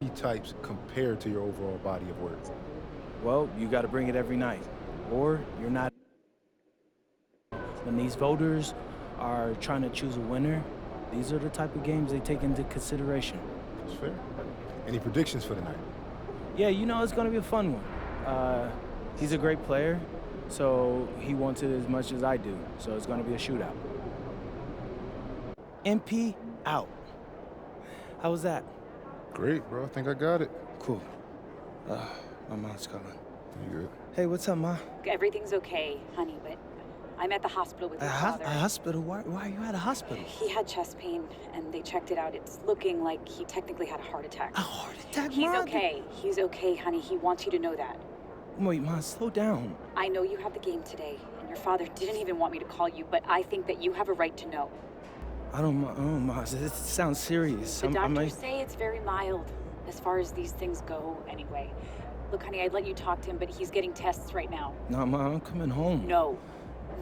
types compare to your overall body of work? Well, you got to bring it every night, or you're not. When these voters are trying to choose a winner, these are the type of games they take into consideration. That's fair. Any predictions for tonight? Yeah, it's going to be a fun one. He's a great player, so he wants it as much as I do, so it's going to be a shootout. MP out. How was that? Great, bro. I think I got it. Cool. My mom's calling. You good? Hey, what's up, Ma? Everything's okay, honey, but I'm at the hospital with your father. A hospital? Why are you at a hospital? He had chest pain, and they checked it out. It's looking like he technically had a heart attack. A heart attack, He's Ma? okay. He's okay, honey. He wants you to know that. Wait, Ma, slow down. I know you have the game today, and your father didn't even want me to call you, but I think that you have a right to know. I don't, Ma. This sounds serious. The doctors say it's very mild, as far as these things go, anyway. Look, honey, I'd let you talk to him, but he's getting tests right now. No, Ma, I'm coming home. No,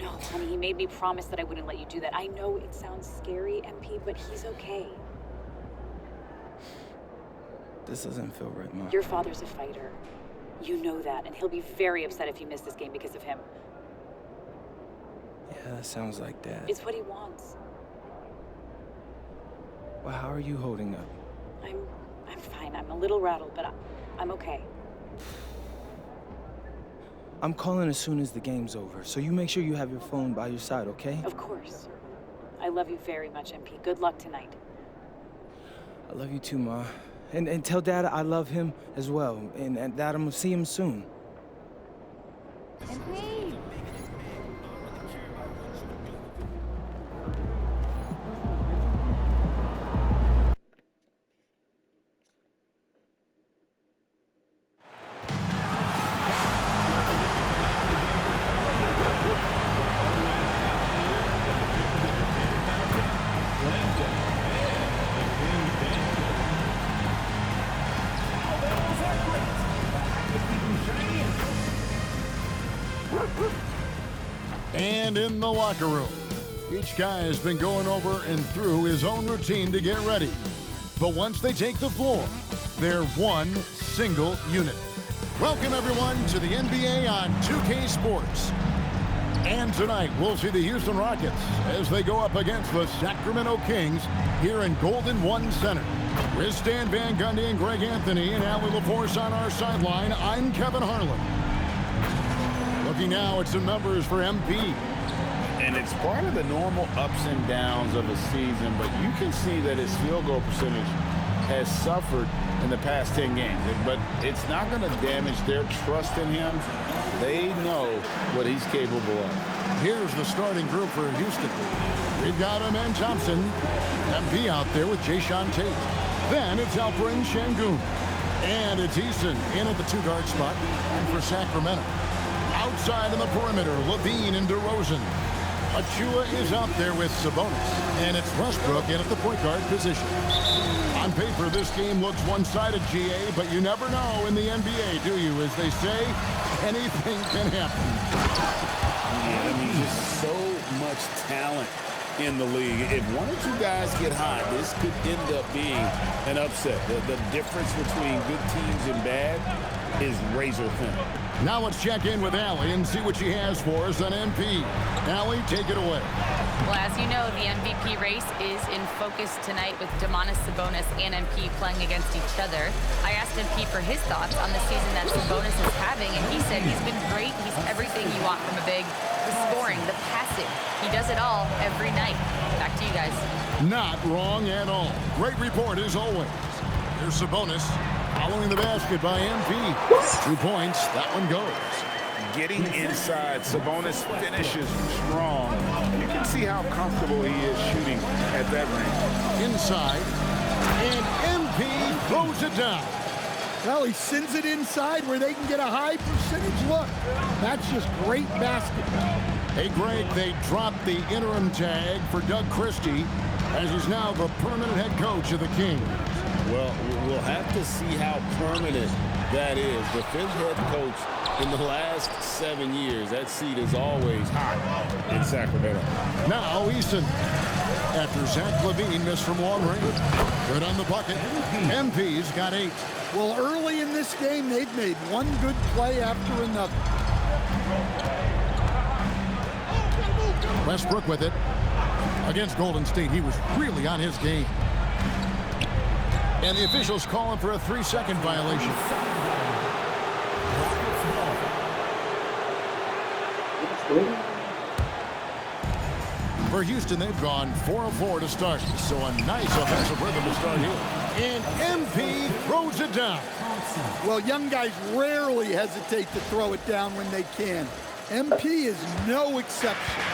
honey, he made me promise that I wouldn't let you do that. I know it sounds scary, MP, but he's okay. This doesn't feel right, Ma. Your father's a fighter. You know that, and he'll be very upset if you miss this game because of him. Yeah, that sounds like Dad. It's what he wants. Well, how are you holding up? I'm fine. I'm a little rattled, but I'm okay. I'm calling as soon as the game's over, so you make sure you have your phone by your side, okay? Of course. I love you very much, MP. Good luck tonight. I love you too, Ma. And tell Dad I love him as well, and that I'm gonna see him soon. MP! And in the locker room, each guy has been going over and through his own routine to get ready. But once they take the floor, they're one single unit. Welcome, everyone, to the NBA on 2K Sports. And tonight, we'll see the Houston Rockets as they go up against the Sacramento Kings here in Golden One Center. With Stan Van Gundy and Greg Anthony and Allie LaForce on our sideline, I'm Kevin Harlan. Looking now at some numbers for MP. And it's part of the normal ups and downs of a season, but you can see that his field goal percentage has suffered in the past 10 games. But it's not going to damage their trust in him. They know what he's capable of. Here's the starting group for Houston. We've got Amen Thompson, MP out there with Jayshawn Tate. Then it's Alperen Şengün. And it's Eason in at the two-guard spot. And for Sacramento, outside in the perimeter, Levine and DeRozan. Achua is out there with Sabonis. And it's Westbrook in at the point guard position. On paper, this game looks one-sided, GA, but you never know in the NBA, do you? As they say, anything can happen. Yeah, I mean, just so much talent in the league. If one or two guys get hot, this could end up being an upset. The difference between good teams and bad is razor thin. Now let's check in with Allie and see what she has for us on MP. Allie, take it away. Well, as you know, the MVP race is in focus tonight with Domantas Sabonis and MP playing against each other. I asked MP for his thoughts on the season that Sabonis is having, and he said he's been great. He's everything you want from a big. The scoring, the passing. He does it all every night. Back to you guys. Not wrong at all. Great report as always. Here's Sabonis following the basket by MP. 2 points. That one goes. Getting inside, Sabonis finishes strong. You can see how comfortable he is shooting at that range. Inside, and MP throws it down. Well, he sends it inside where they can get a high percentage look. That's just great basketball. Hey, Greg, they dropped the interim tag for Doug Christie, as he's now the permanent head coach of the Kings. Well, we'll have to see how permanent that is. The fifth head coach in the last 7 years. That seat is always hot in Sacramento. Now Eason After Zach Levine missed from long range. Good on the bucket. MP's got 8. Well, early in this game, they've made one good play after another. Westbrook with it. Against Golden State, he was really on his game. And the officials call him for a 3-second violation. For Houston, they've gone 4 of 4 to start. So a nice offensive rhythm to start here. And MP throws it down. Well, young guys rarely hesitate to throw it down when they can. MP is no exception.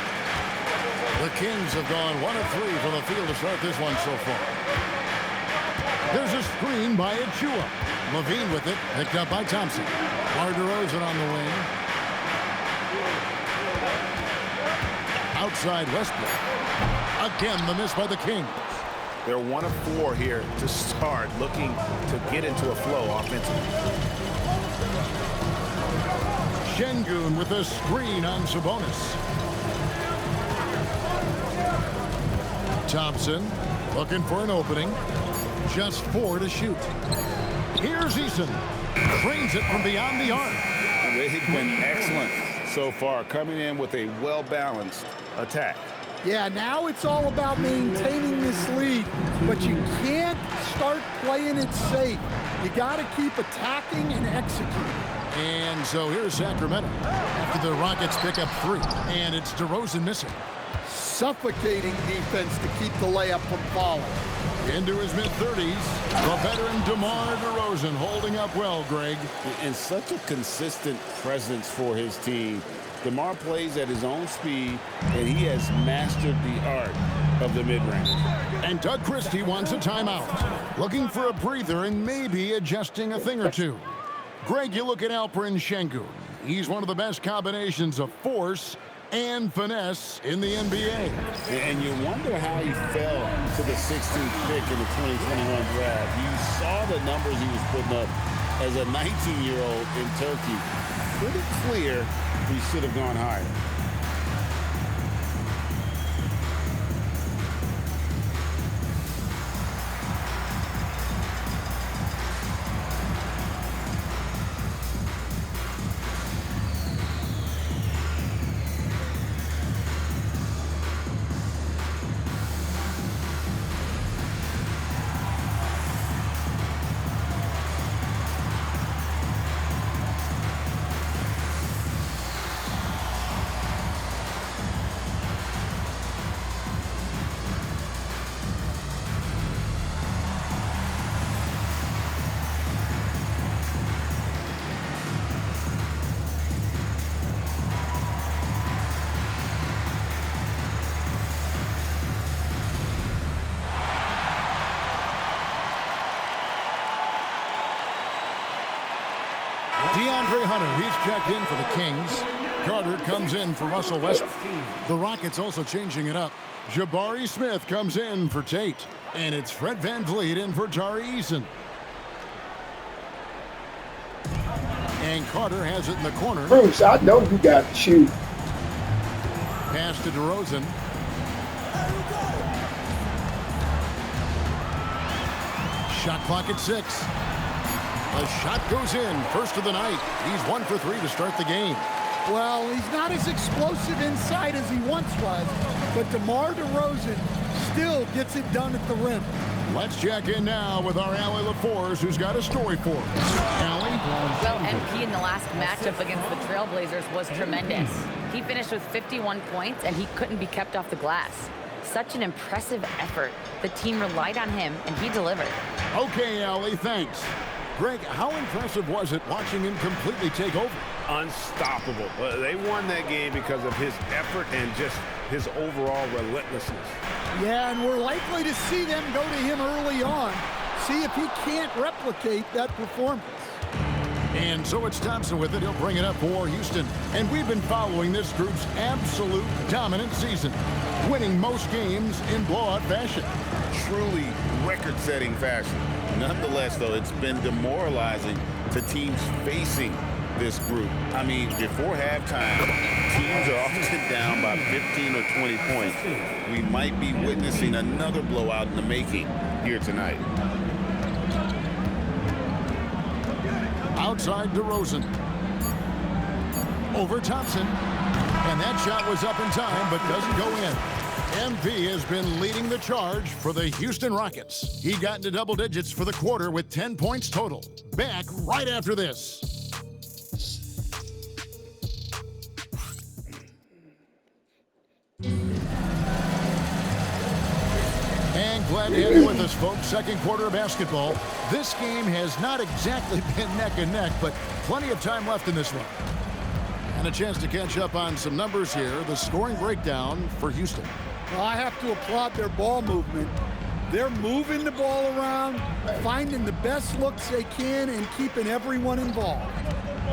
The Kings have gone 1 of 3 from the field to start this one so far. There's a screen by Achua. Levine with it, picked up by Thompson. DeRozan on the wing. Outside Westbrook. Again, the miss by the Kings. They're 1 of 4 here to start, looking to get into a flow offensively. Şengün with a screen on Sabonis. Thompson looking for an opening. Just 4 to shoot. Here's Eason. Trains it from beyond the arc. They've been excellent so far, coming in with a well-balanced attack. Yeah, now it's all about maintaining this lead, but you can't start playing it safe. You got to keep attacking and executing. And so here's Sacramento after the Rockets pick up 3, and it's DeRozan missing. Suffocating defense to keep the layup from falling. Into his mid-30s, the veteran DeMar DeRozan holding up well, Greg. And such a consistent presence for his team. DeMar plays at his own speed, and he has mastered the art of the mid-range. And Doug Christie wants a timeout. Looking for a breather and maybe adjusting a thing or two. Greg, you look at Alperen Şengün. He's one of the best combinations of force and finesse in the NBA. And you wonder how he fell to the 16th pick in the 2021 draft. You saw the numbers he was putting up as a 19-year-old in Turkey. Pretty clear he should have gone higher. DeAndre Hunter, he's checked in for the Kings. Carter comes in for Russell Westbrook. The Rockets also changing it up. Jabari Smith comes in for Tate. And it's Fred VanVleet in for Tari Eason. And Carter has it in the corner. Bruce, I know you got to shoot. Pass to DeRozan. Shot clock at 6. The shot goes in. First of the night. He's 1 for 3 to start the game. Well, he's not as explosive inside as he once was, but DeMar DeRozan still gets it done at the rim. Let's check in now with our Allie LaForce, who's got a story for us. Allie? Well, MP in the last matchup against the Trailblazers was tremendous. He finished with 51 points, and he couldn't be kept off the glass. Such an impressive effort. The team relied on him, and he delivered. Okay, Allie, thanks. Greg, how impressive was it watching him completely take over? Unstoppable. They won that game because of his effort and just his overall relentlessness. Yeah, and we're likely to see them go to him early on. See if he can't replicate that performance. And so it's Thompson with it. He'll bring it up for Houston. And we've been following this group's absolute dominant season, winning most games in blowout fashion. Truly record-setting fashion. Nonetheless, though, it's been demoralizing to teams facing this group. I mean, before halftime, teams are often down by 15 or 20 points. We might be witnessing another blowout in the making here tonight. Outside DeRozan. Over Thompson. And that shot was up in time, but doesn't go in. MP has been leading the charge for the Houston Rockets. He got into double digits for the quarter with 10 points total. Back right after this. And glad to have you with us, folks. Second quarter of basketball. This game has not exactly been neck and neck, but plenty of time left in this one. And a chance to catch up on some numbers here. The scoring breakdown for Houston. Well, I have to applaud their ball movement. They're moving the ball around, finding the best looks they can, and keeping everyone involved.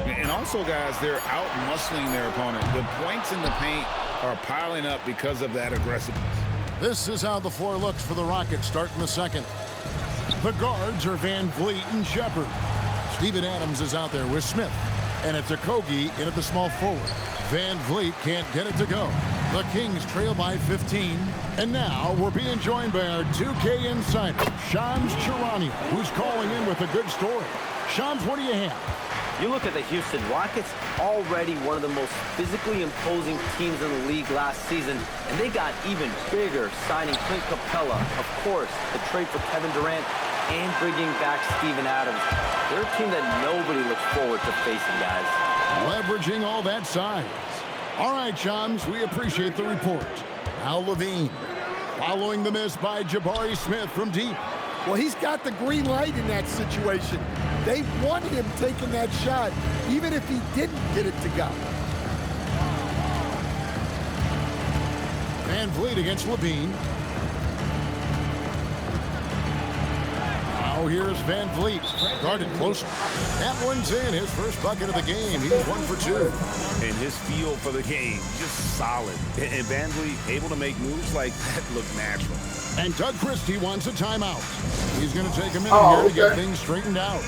And also, guys, they're out-muscling their opponent. The points in the paint are piling up because of that aggressiveness. This is how the floor looks for the Rockets starting the second. The guards are Van Vliet and Shepard. Steven Adams is out there with Smith. And it's Okogie in at the small forward. Van Vliet can't get it to go. The Kings trail by 15. And now we're being joined by our 2K insider, Shams Charania, who's calling in with a good story. Shams, what do you have? You look at the Houston Rockets, already one of the most physically imposing teams in the league last season, and they got even bigger signing Clint Capella, of course, the trade for Kevin Durant, and bringing back Steven Adams. They're a team that nobody looks forward to facing, guys. Leveraging all that size. All right, Shams, we appreciate the report. Al Levine, following the miss by Jabari Smith from deep. Well, he's got the green light in that situation. They want him taking that shot, even if he didn't get it to go. Van Vliet against Levine. Now here's Van Vliet, guarded closer. That one's in, his first bucket of the game. He's 1 for 2. And his feel for the game, just solid. And Van Vliet able to make moves like that look natural. And Doug Christie wants a timeout. He's going to take a minute here to get things straightened out.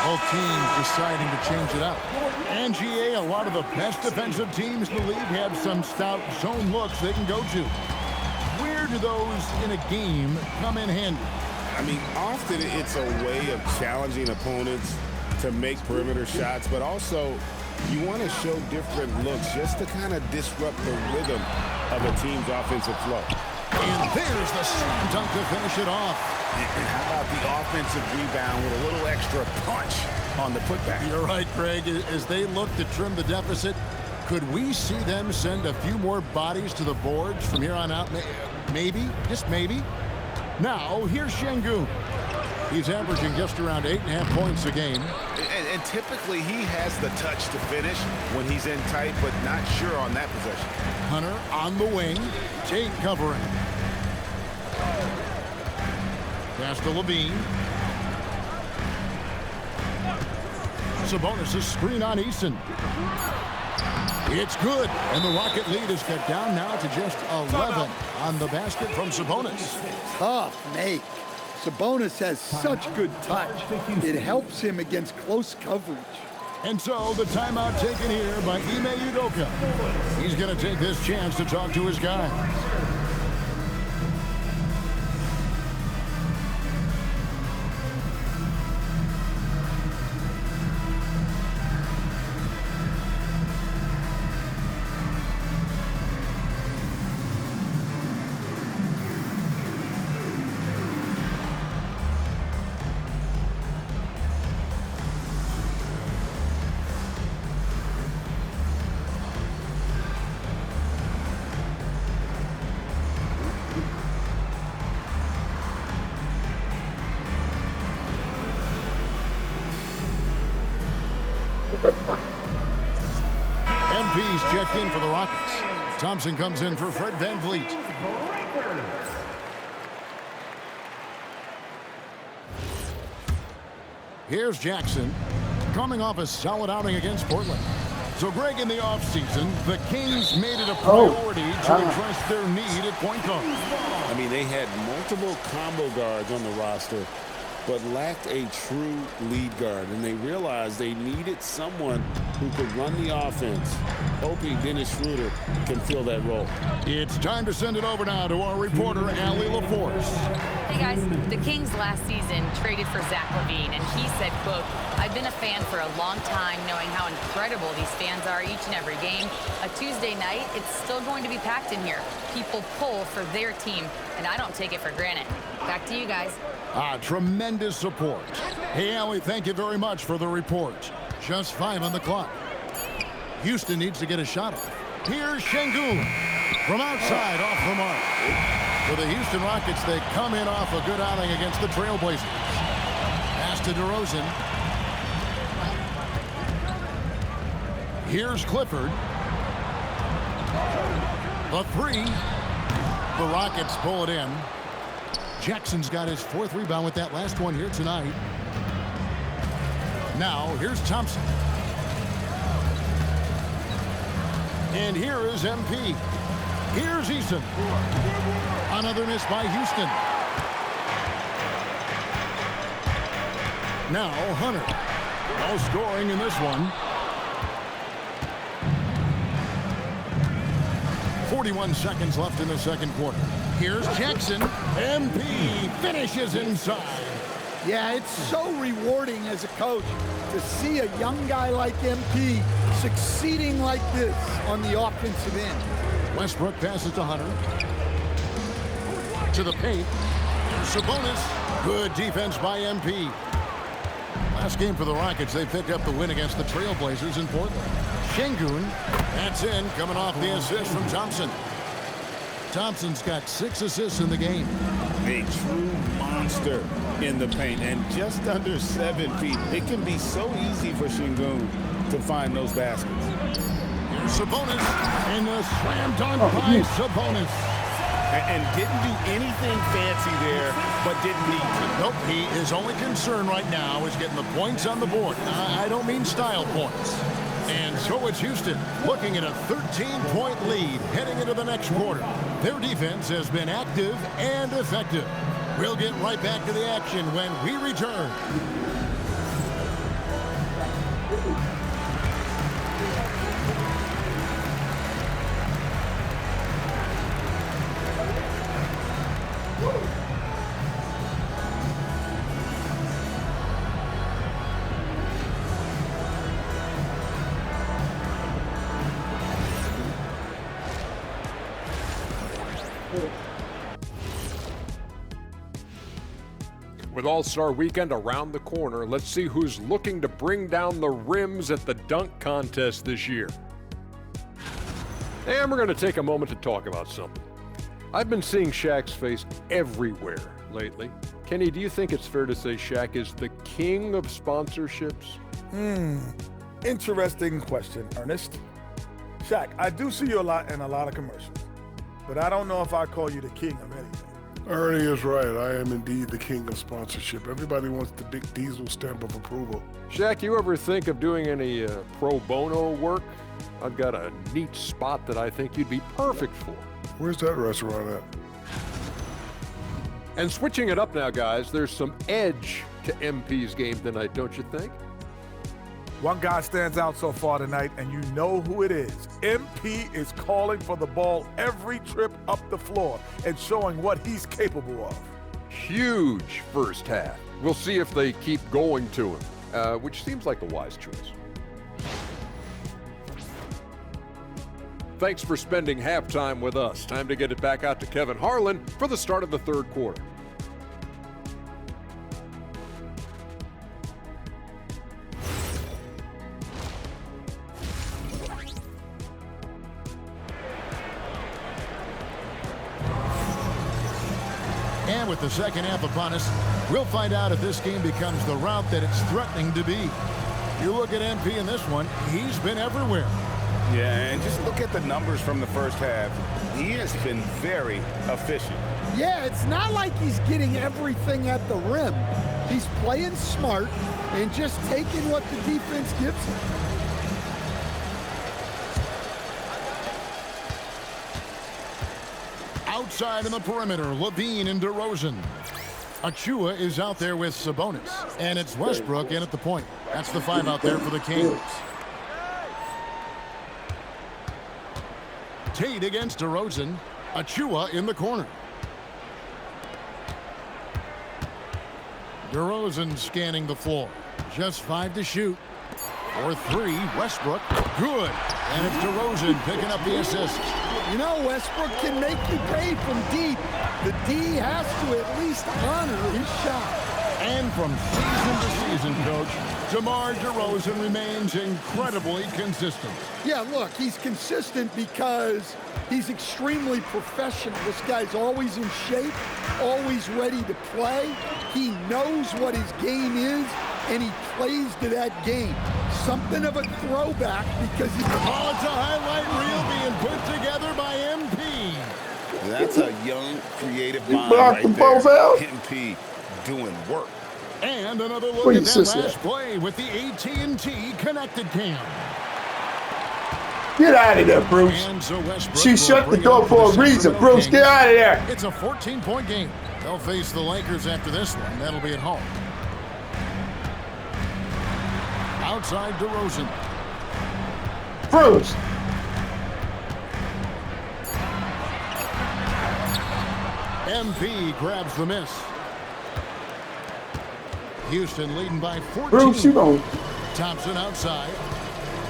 Both teams deciding to change it up. And GA, a lot of the best defensive teams in the league have some stout zone looks they can go to. Where do those in a game come in handy? I mean, often it's a way of challenging opponents to make perimeter shots, but also you want to show different looks just to kind of disrupt the rhythm of a team's offensive flow. And there's the slam dunk to finish it off. And how about the offensive rebound with a little extra punch on the putback? You're right, Craig. As they look to trim the deficit, could we see them send a few more bodies to the boards from here on out? Maybe, just maybe. Now, here's Şengün. He's averaging just around 8.5 points a game. And typically he has the touch to finish when he's in tight, but not sure on that possession. Hunter on the wing. Tate covering. Pass to Levine. Sabonis' screen on Eason. It's good, and the Rocket lead is cut down now to just 11 on the basket from Sabonis. Tough make. Sabonis has such good touch. It helps him against close coverage. And so the timeout taken here by Ime Udoka. He's going to take this chance to talk to his guys. MP's checked in for the Rockets. Thompson comes in for Fred VanVleet. Here's Jackson, coming off a solid outing against Portland. So, Greg, in the offseason, the Kings made it a priority to address their need at point guard. I mean, they had multiple combo guards on the roster, but lacked a true lead guard. And they realized they needed someone who could run the offense, hoping Dennis Schroeder can fill that role. It's time to send it over now to our reporter, Allie LaForce. Hey guys, the Kings last season traded for Zach LaVine, and he said, quote, "I've been a fan for a long time, knowing how incredible these fans are each and every game. A Tuesday night, it's still going to be packed in here. People pull for their team, and I don't take it for granted." Back to you guys. Tremendous support. Hey, Allie, thank you very much for the report. Just 5 on the clock. Houston needs to get a shot off. Here's Şengün from outside, off the mark. For the Houston Rockets, they come in off a good outing against the Trailblazers. Pass to DeRozan. Here's Clifford. The three. The Rockets pull it in. Jackson's got his 4th rebound with that last one here tonight. Now, here's Thompson. And here is MP. Here's Eason. Another miss by Houston. Now, Hunter. No scoring in this one. 41 seconds left in the second quarter. Here's Jackson. MP finishes inside. Yeah, it's so rewarding as a coach to see a young guy like MP succeeding like this on the offensive end. Westbrook passes to Hunter. To the paint. Sabonis. Good defense by MP. Last game for the Rockets, they picked up the win against the Trailblazers in Portland. Şengün, that's in, coming off the assist from Thompson. Thompson's got 6 assists in the game. A true monster in the paint, and just under 7 feet. It can be so easy for Şengün to find those baskets. Here's Sabonis, and the slam dunk by Sabonis. And didn't do anything fancy there, but didn't need to. Nope, his only concern right now is getting the points on the board. I don't mean style points. And so it's Houston looking at a 13-point lead heading into the next quarter. Their defense has been active and effective. We'll get right back to the action when we return. With All-Star Weekend around the corner, let's see who's looking to bring down the rims at the dunk contest this year. And we're going to take a moment to talk about something. I've been seeing Shaq's face everywhere lately. Kenny, do you think it's fair to say Shaq is the king of sponsorships? Interesting question, Ernest. Shaq, I do see you a lot in a lot of commercials, but I don't know if I call you the king of anything. Ernie is right. I am indeed the king of sponsorship. Everybody wants the big Diesel stamp of approval. Shaq, you ever think of doing any pro bono work? I've got a neat spot that I think you'd be perfect for. Where's that restaurant at? And switching it up now, guys, there's some edge to MP's game tonight, don't you think? One guy stands out so far tonight, and you know who it is. MP is calling for the ball every trip up the floor and showing what he's capable of. Huge first half. We'll see if they keep going to him, which seems like a wise choice. Thanks for spending halftime with us. Time to get it back out to Kevin Harlan for the start of the third quarter. And with the second half upon us, we'll find out if this game becomes the route that it's threatening to be. You look at MP in this one, he's been everywhere. Yeah, and just look at the numbers from the first half. He has been very efficient. Yeah, it's not like he's getting everything at the rim. He's playing smart and just taking what the defense gives him. Outside in the perimeter, Levine and DeRozan. Achua is out there with Sabonis. And it's Westbrook in at the point. That's the 5 out there for the Kings. Tate against DeRozan. Achua in the corner. DeRozan scanning the floor. Just 5 to shoot. For 3, Westbrook. Good. And it's DeRozan picking up the assist. You know, Westbrook can make you pay from deep. The D has to at least honor his shot. And from season to season, Coach, DeMar DeRozan remains incredibly consistent. Yeah, look, he's consistent because he's extremely professional. This guy's always in shape, always ready to play. He knows what his game is, and he plays to that game. Something of a throwback because he's... Oh, it's a highlight reel being put together by MP. That's a young, creative mind blocked right them both there. out? MP doing work. And another look What at is that this last at? play with the AT&T connected cam. Get out of there, Bruce. And so Westbrook She will shut the bring it door up for to a the reason. Sacramento Bruce, Kings. get out of there. It's a 14-point game. They'll face the Lakers after this one. That'll be at home. Outside DeRozan. Bruce. MP grabs the miss. Houston leading by 14. Bruce, you don't. Thompson outside.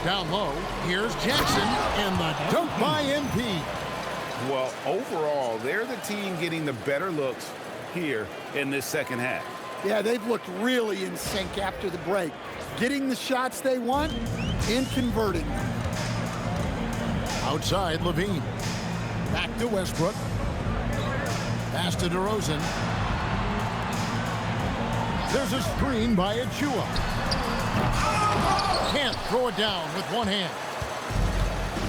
Down low. Here's Jackson. And the dunk by MP. Well, overall, they're the team getting the better looks here in this second half. Yeah, they've looked really in sync after the break. Getting the shots they want and converting them. Outside, Levine. Back to Westbrook. Pass to DeRozan. There's a screen by Achua. Can't throw it down with one hand.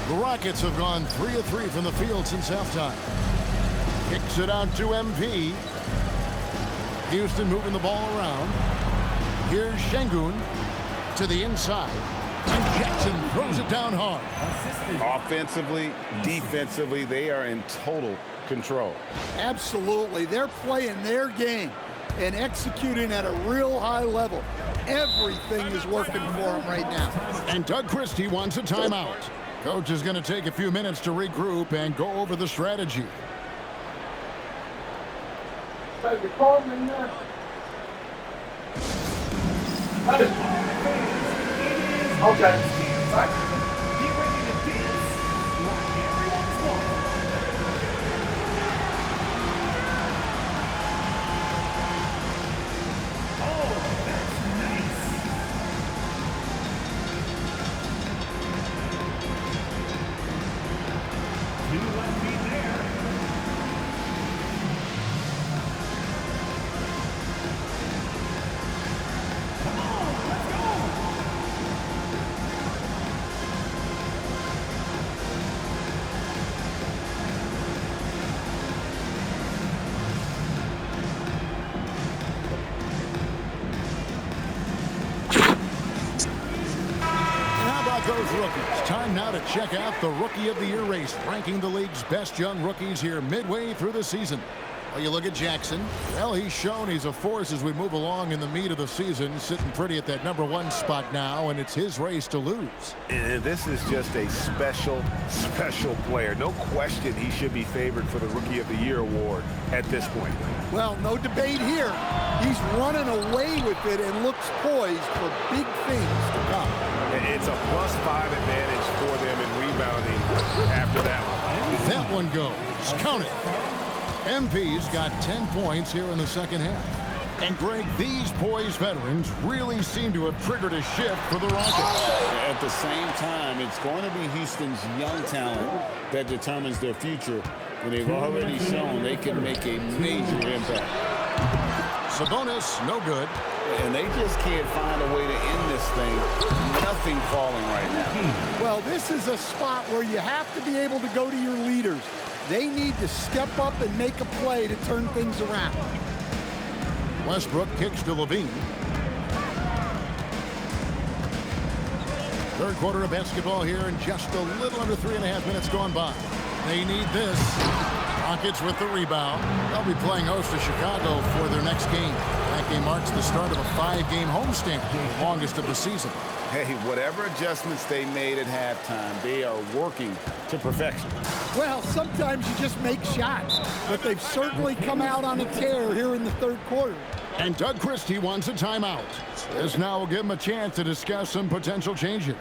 The Rockets have gone 3 of 3 from the field since halftime. Kicks it out to MP. Houston moving the ball around. Here's Şengün to the inside. And Jackson throws it down hard. Offensively, defensively, they are in total control. Absolutely. They're playing their game and executing at a real high level. Everything is working for them right now. And Doug Christie wants a timeout. Coach is going to take a few minutes to regroup and go over the strategy. Okay. Those rookies. Time now to check out the Rookie of the Year race, ranking the league's best young rookies here midway through the season. Well, you look at Jackson. Well, he's shown he's a force as we move along in the meat of the season, sitting pretty at that #1 spot now, and it's his race to lose. And this is just a special, special player. No question he should be favored for the Rookie of the Year award at this point. Well, no debate here. He's running away with it and looks poised for big things to come. It's a +5 advantage for them in rebounding after that one. That one goes. Count it. MP's got 10 points here in the second half. And, Greg, these poised veterans really seem to have triggered a shift for the Rockets. At the same time, it's going to be Houston's young talent that determines their future. And they've already shown they can make a major impact. Sabonis, no good. And they just can't find a way to end this thing. Nothing falling right now. Well, this is a spot where you have to be able to go to your leaders. They need to step up and make a play to turn things around. Westbrook kicks to Levine. Third quarter of basketball here, and just a little under 3.5 minutes gone by. They need this. Rockets with the rebound. They'll be playing host to Chicago for their next game. That game marks the start of a 5-game homestand, the longest of the season. Hey, whatever adjustments they made at halftime, they are working to perfection. Well, sometimes you just make shots, but they've certainly come out on a tear here in the third quarter. And Doug Christie wants a timeout. This now will give him a chance to discuss some potential changes.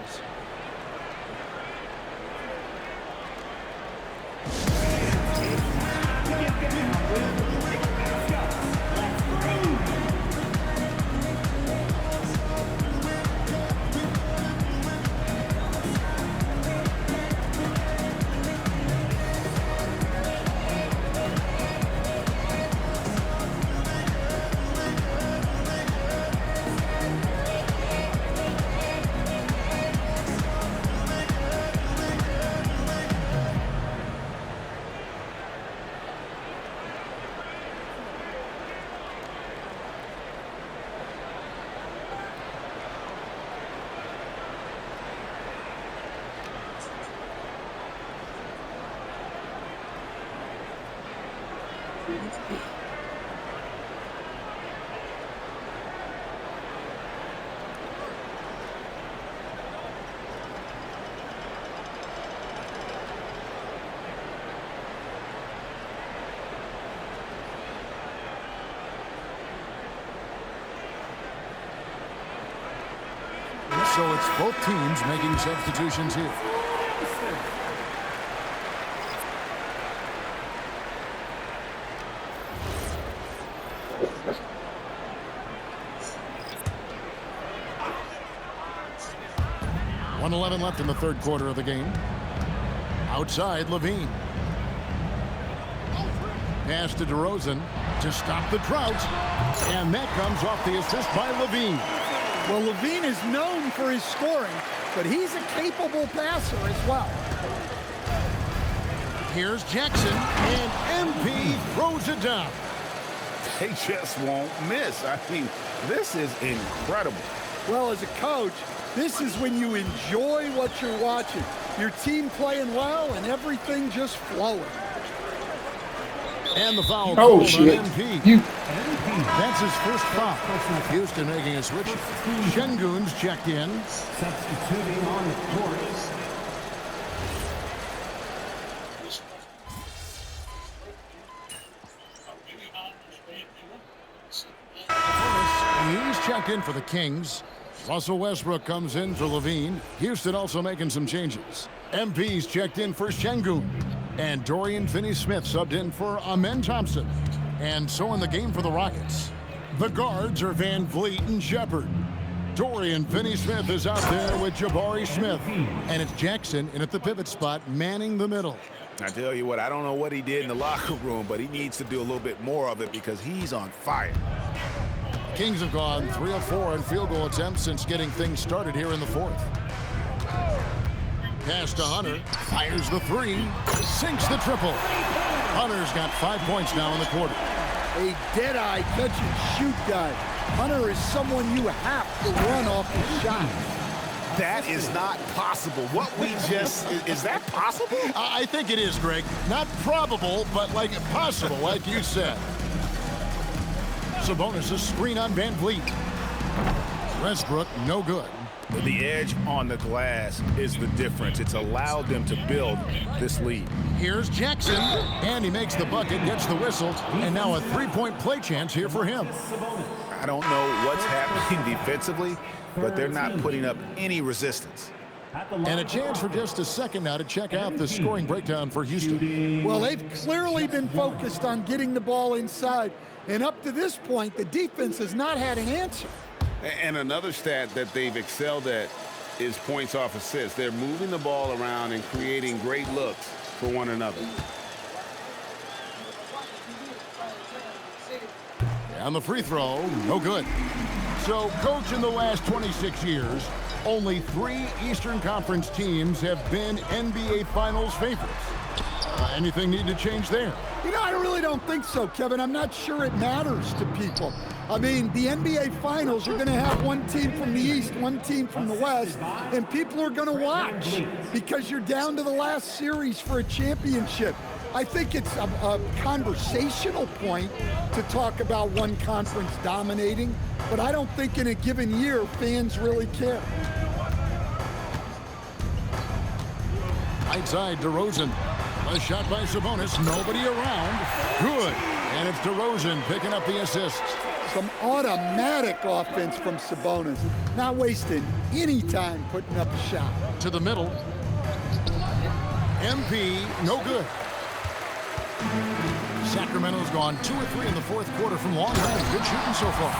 So it's both teams making substitutions here. .111 left in the third quarter of the game. Outside, Levine. Pass to DeRozan to stop the drought. And that comes off the assist by Levine. Well, Levine is known for his scoring, but he's a capable passer as well. Here's Jackson, and MP throws it down. They just won't miss. I mean, this is incredible. Well, as a coach, this is when you enjoy what you're watching. Your team playing well and everything just flowing. And the foul Oh, called shit. on MP. That's his first foul. Houston making a switch. Şengün's checked in. Substituting on the court. He's checked in for the Kings. Russell Westbrook comes in for Levine. Houston also making some changes. MP's checked in for Şengün. And Dorian Finney-Smith subbed in for Amen Thompson. And so in the game for the Rockets, the guards are Van Vliet and Shepard. Dorian Finney-Smith is out there with Jabari Smith. And it's Jackson in at the pivot spot, manning the middle. I tell you what, I don't know what he did in the locker room, but he needs to do a little bit more of it because he's on fire. Kings have gone 3 of 4 in field goal attempts since getting things started here in the fourth. Pass to Hunter, fires the three, sinks the triple. Hunter's got 5 points now in the quarter. A dead-eye catch-and-shoot guy. Hunter is someone you have to run off the shot. That is not possible. What we just, is that possible? I think it is, Greg. Not probable, but like possible, like you said. Sabonis a screen on Van Vliet. Westbrook, no good. The edge on the glass is the difference. It's allowed them to build this lead. Here's Jackson, and he makes the bucket, gets the whistle, and now a three-point play chance here for him. I don't know what's happening defensively, but they're not putting up any resistance. And a chance for just a second now to check out the scoring breakdown for Houston. Well, they've clearly been focused on getting the ball inside, and up to this point, the defense has not had an answer. And another stat that they've excelled at is points off assists. They're moving the ball around and creating great looks for one another. And the free throw, no good. So, coach, in the last 26 years, only 3 Eastern Conference teams have been NBA Finals favorites. Anything need to change there? You know, I really don't think so, Kevin. I'm not sure it matters to people. I mean, the NBA Finals are going to have one team from the East, one team from the West, and people are going to watch because you're down to the last series for a championship. I think it's a conversational point to talk about one conference dominating, but I don't think in a given year fans really care. Right side, DeRozan. A shot by Sabonis, nobody around. Good. And it's DeRozan picking up the assist. Some automatic offense from Sabonis. Not wasting any time putting up a shot. To the middle. MP, no good. Sacramento's gone 2 or 3 in the fourth quarter from long range. Good shooting so far.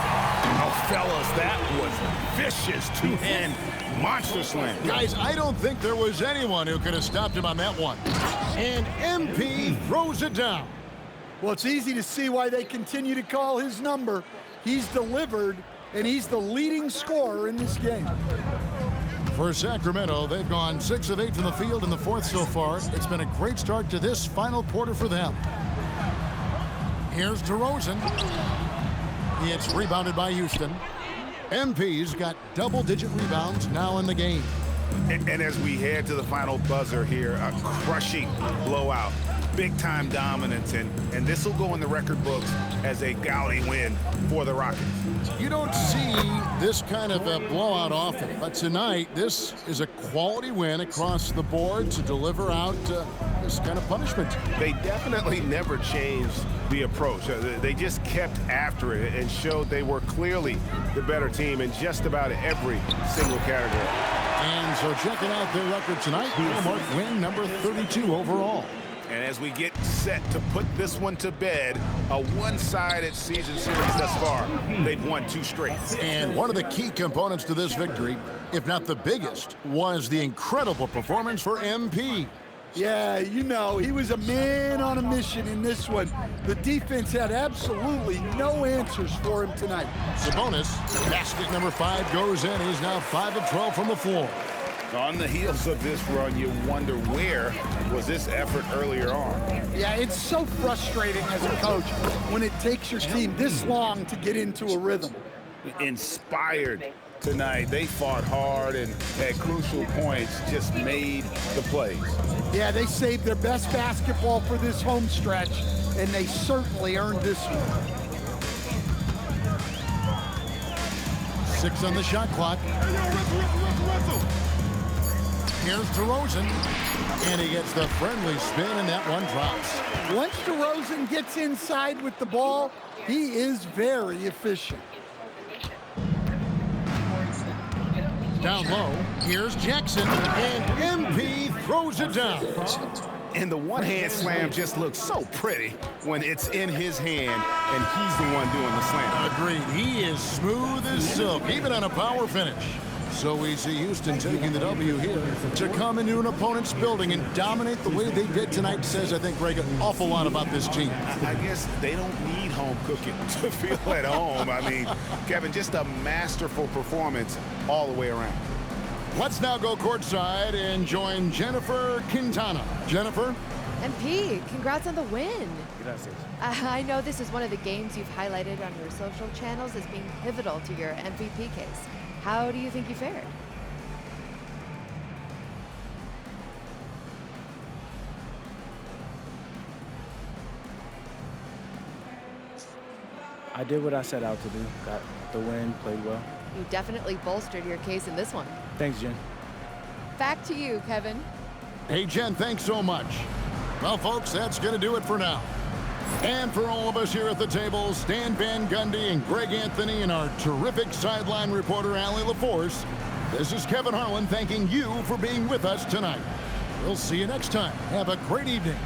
Oh, fellas, that was vicious two-hand monster slam. Guys, I don't think there was anyone who could have stopped him on that one. And MP throws it down. Well, it's easy to see why they continue to call his number. He's delivered, and he's the leading scorer in this game. For Sacramento, they've gone 6 of 8 from the field in the fourth so far. It's been a great start to this final quarter for them. Here's DeRozan. It's rebounded by Houston. MP's got double-digit rebounds now in the game. And as we head to the final buzzer here, a crushing blowout, big-time dominance, and this will go in the record books as a gaudy win for the Rockets. You don't see this kind of a blowout often, but tonight this is a quality win across the board to deliver out this kind of punishment. They definitely never changed the approach. They just kept after it and showed they were clearly the better team in just about every single category. And so checking out their record tonight, mark win number 32 overall. And as we get set to put this one to bed, a one-sided season series thus far, they've won 2 straight. And one of the key components to this victory, if not the biggest, was the incredible performance for MP. Yeah, you know, he was a man on a mission in this one. The defense had absolutely no answers for him tonight. Sabonis, basket number 5 goes in. He's now 5 of 12 from the floor. On the heels of this run, you wonder where was this effort earlier on. Yeah, it's so frustrating as a coach when it takes your team this long to get into a rhythm. Inspired tonight, they fought hard and at crucial points just made the plays. Yeah, they saved their best basketball for this home stretch, and they certainly earned this one. 6 on the shot clock. Here's DeRozan, and he gets the friendly spin, and that one drops. Once DeRozan gets inside with the ball, he is very efficient. Down low, here's Jackson, and MP throws it down. And the one-hand slam just looks so pretty when it's in his hand, and he's the one doing the slam. Agreed. He is smooth as silk, even on a power finish. So we see Houston taking the W here. To come into an opponent's building and dominate the way they did tonight says, I think, Greg, an awful lot about this team. I guess they don't need home cooking to feel at home. I mean, Kevin, just a masterful performance all the way around. Let's now go courtside and join Jennifer Quintana. Jennifer? MP, congrats on the win. Gracias. I know this is one of the games you've highlighted on your social channels as being pivotal to your MVP case. How do you think you fared? I did what I set out to do. Got the win, played well. You definitely bolstered your case in this one. Thanks, Jen. Back to you, Kevin. Hey, Jen, thanks so much. Well, folks, that's going to do it for now. And for all of us here at the table, Stan Van Gundy and Greg Anthony and our terrific sideline reporter, Allie LaForce, this is Kevin Harlan thanking you for being with us tonight. We'll see you next time. Have a great evening.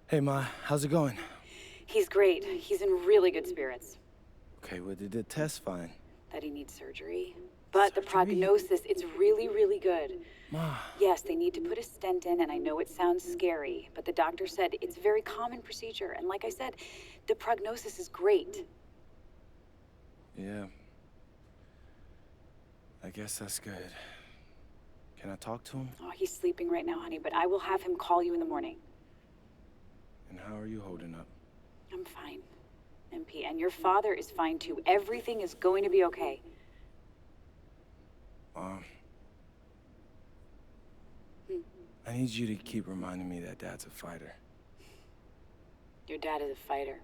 Hey, Ma, how's it going? He's great. He's in really good spirits. Okay, what did the test find? That he needs surgery. But the prognosis, it's really, really good. Ma. Yes, they need to put a stent in, and I know it sounds scary, but the doctor said it's a very common procedure. And like I said, the prognosis is great. Yeah. I guess that's good. Can I talk to him? Oh, he's sleeping right now, honey, but I will have him call you in the morning. And how are you holding up? I'm fine, MP, and your father is fine too. Everything is going to be okay. I need you to keep reminding me that Dad's a fighter. Your dad is a fighter.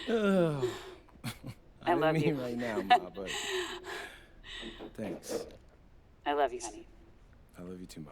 Oh. I love you. right now, Ma, but thanks. I love you, honey. I love you too, Ma.